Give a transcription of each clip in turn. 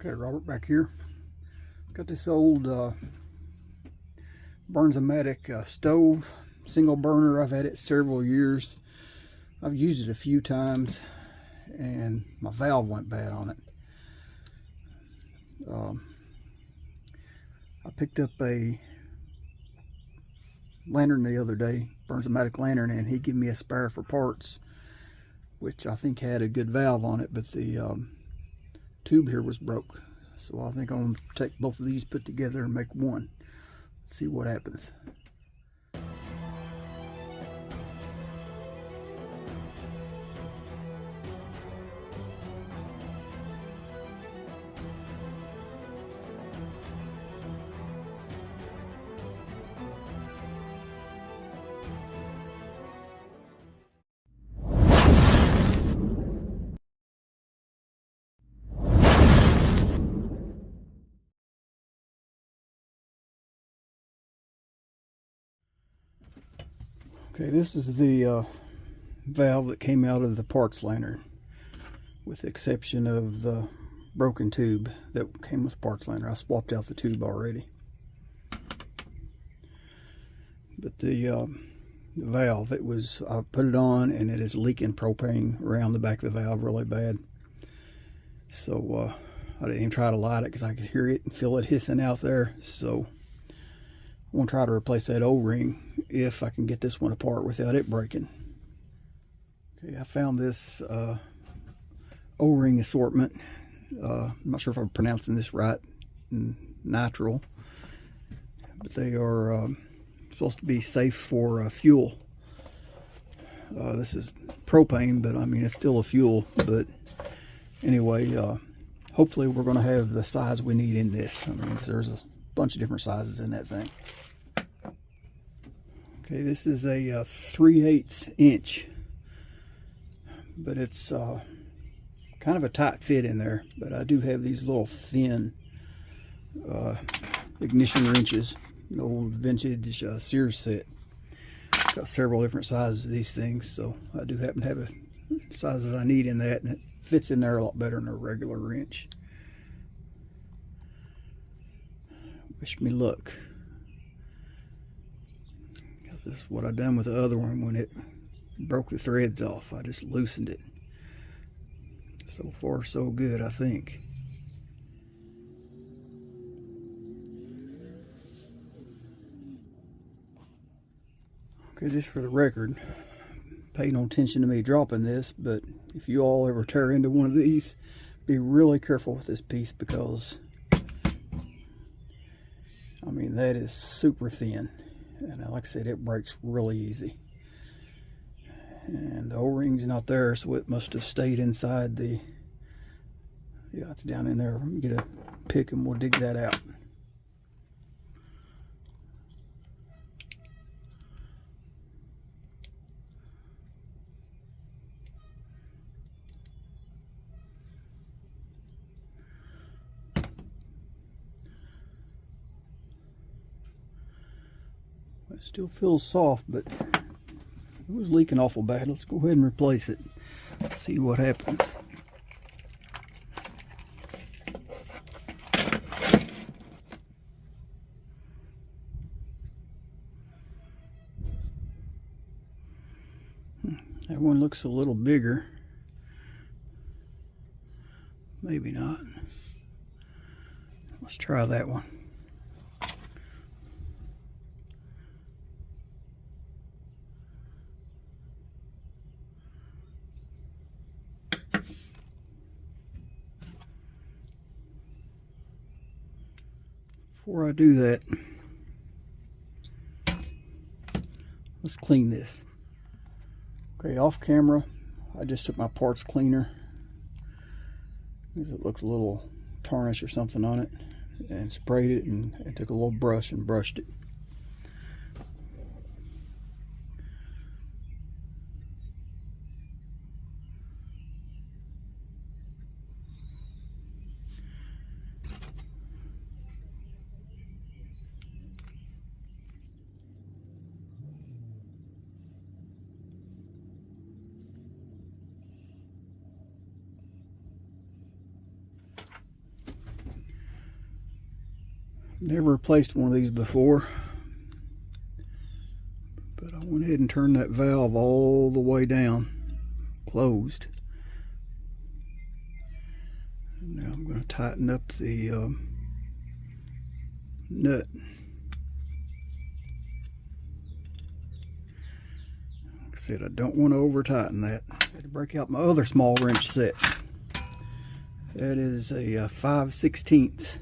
Okay, Robert back here. Got this old Bernz-O Matic stove, single burner. I've had it several years. I've used it a few times and my valve went bad on it. I picked up a lantern the other day, Bernz-O Matic lantern, and he gave me a spare for parts, which I think had a good valve on it, but the tube here was broke. So I think I'm going to take both of these put together and make one. See what happens. Okay, this is the valve that came out of the parts lantern, with the exception of the broken tube that came with the parts lantern. I swapped out the tube already. But the valve, I put it on and it is leaking propane around the back of the valve really bad. So I didn't even try to light it because I could hear it and feel it hissing out there. So I'm going to try to replace that O-ring if I can get this one apart without it breaking. Okay, I found this O-ring assortment. I'm not sure if I'm pronouncing this right, nitrile, but they are supposed to be safe for fuel. This is propane, but I mean it's still a fuel. But anyway, hopefully we're going to have the size we need in this. I mean, because there's a bunch of different sizes in that thing. Okay, this is a 3/8 inch, but it's kind of a tight fit in there. But I do have these little thin ignition wrenches, an old vintage Sears set. Got several different sizes of these things, so I do happen to have the sizes I need in that, and it fits in there a lot better than a regular wrench. Wish me luck. This is what I done with the other one when it broke the threads off. I just loosened it. So far so good, I think. Okay, just for the record, pay no attention to me dropping this, but if you all ever tear into one of these, be really careful with this piece, because I mean that is super thin. And like I said, it breaks really easy. And the O-ring's not there, so it must have stayed inside the... Yeah, it's down in there. Let me get a pick and we'll dig that out. It still feels soft, but it was leaking awful bad. Let's go ahead and replace it. Let's see what happens. That one looks a little bigger. Maybe not. Let's try that one. Before I do that, let's clean this. Okay, off camera, I just took my parts cleaner, because it looked a little tarnish or something on it, and sprayed it, and took a little brush and brushed it. Never replaced one of these before, but I went ahead and turned that valve all the way down, closed. And now I'm going to tighten up the nut. Like I said, I don't want to over tighten that. I had to break out my other small wrench set. That is a 5/16.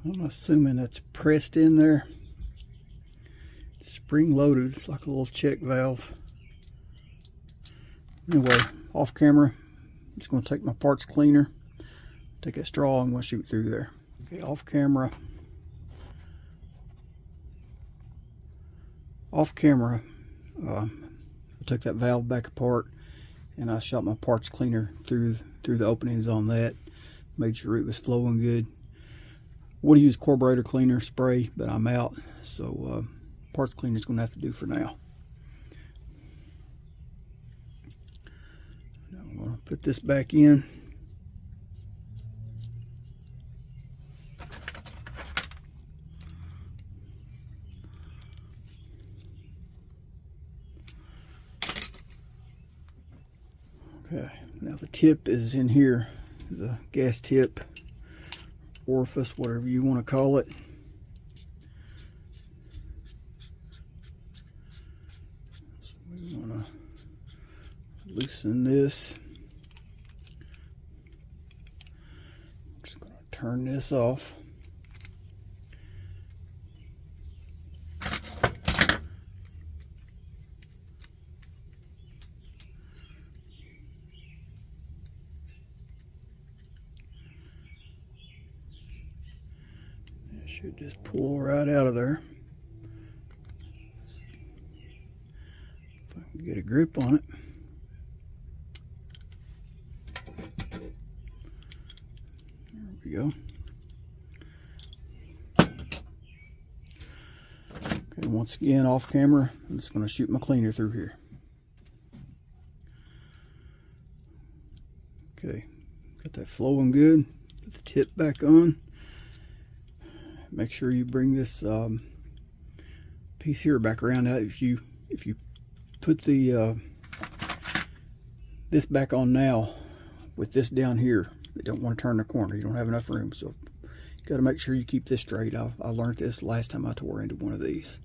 I'm assuming that's pressed in there. Spring loaded, it's like a little check valve. Anyway, off camera, I'm just going to take my parts cleaner, take that straw, I'm going to shoot through there. Okay, off camera. I took that valve back apart and I shot my parts cleaner through the openings on that. Made sure it was flowing good. Would have used carburetor cleaner spray, but I'm out, so parts cleaner is going to have to do for now. Now I'm going to put this back in. Okay, now the tip is in here, the gas tip. Orifice, whatever you want to call it. So we want to loosen this. I'm just going to turn this off. Should just pull right out of there. If I can get a grip on it. There we go. Okay, once again off camera, I'm just going to shoot my cleaner through here. Okay, got that flowing good. Put the tip back on. Make sure you bring this piece here back around. If you put the this back on now with this down here, you don't want to turn the corner. You don't have enough room, so you got to make sure you keep this straight. I learned this last time I tore into one of these,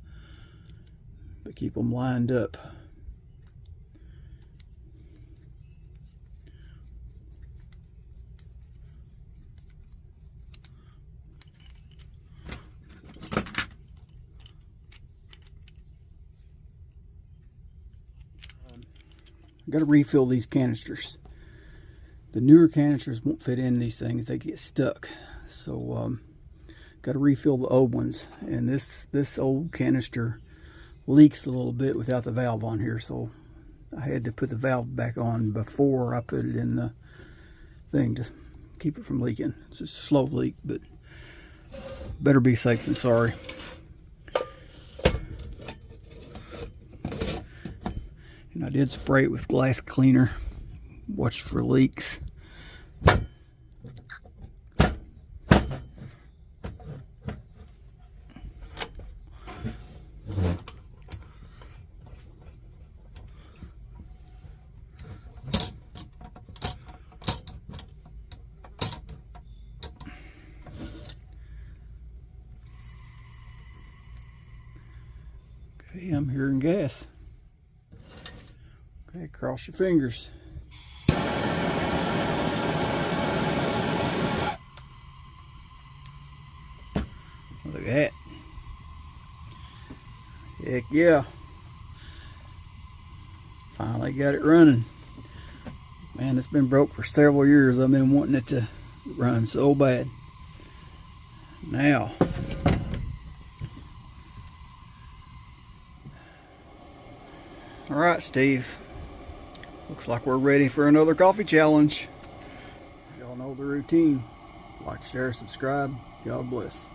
but keep them lined up. Got to refill these canisters. The newer canisters won't fit in these things; they get stuck. So, got to refill the old ones. And this old canister leaks a little bit without the valve on here, so I had to put the valve back on before I put it in the thing to keep it from leaking. It's just a slow leak, but better be safe than sorry. And I did spray it with glass cleaner. Watch for leaks. Okay, I'm hearing gas. Okay, cross your fingers. Look at that. Heck yeah. Finally got it running. Man, it's been broke for several years. I've been wanting it to run so bad. Now, All right, Steve. Looks like we're ready for another coffee challenge. Y'all know the routine. Like, share, subscribe. God bless.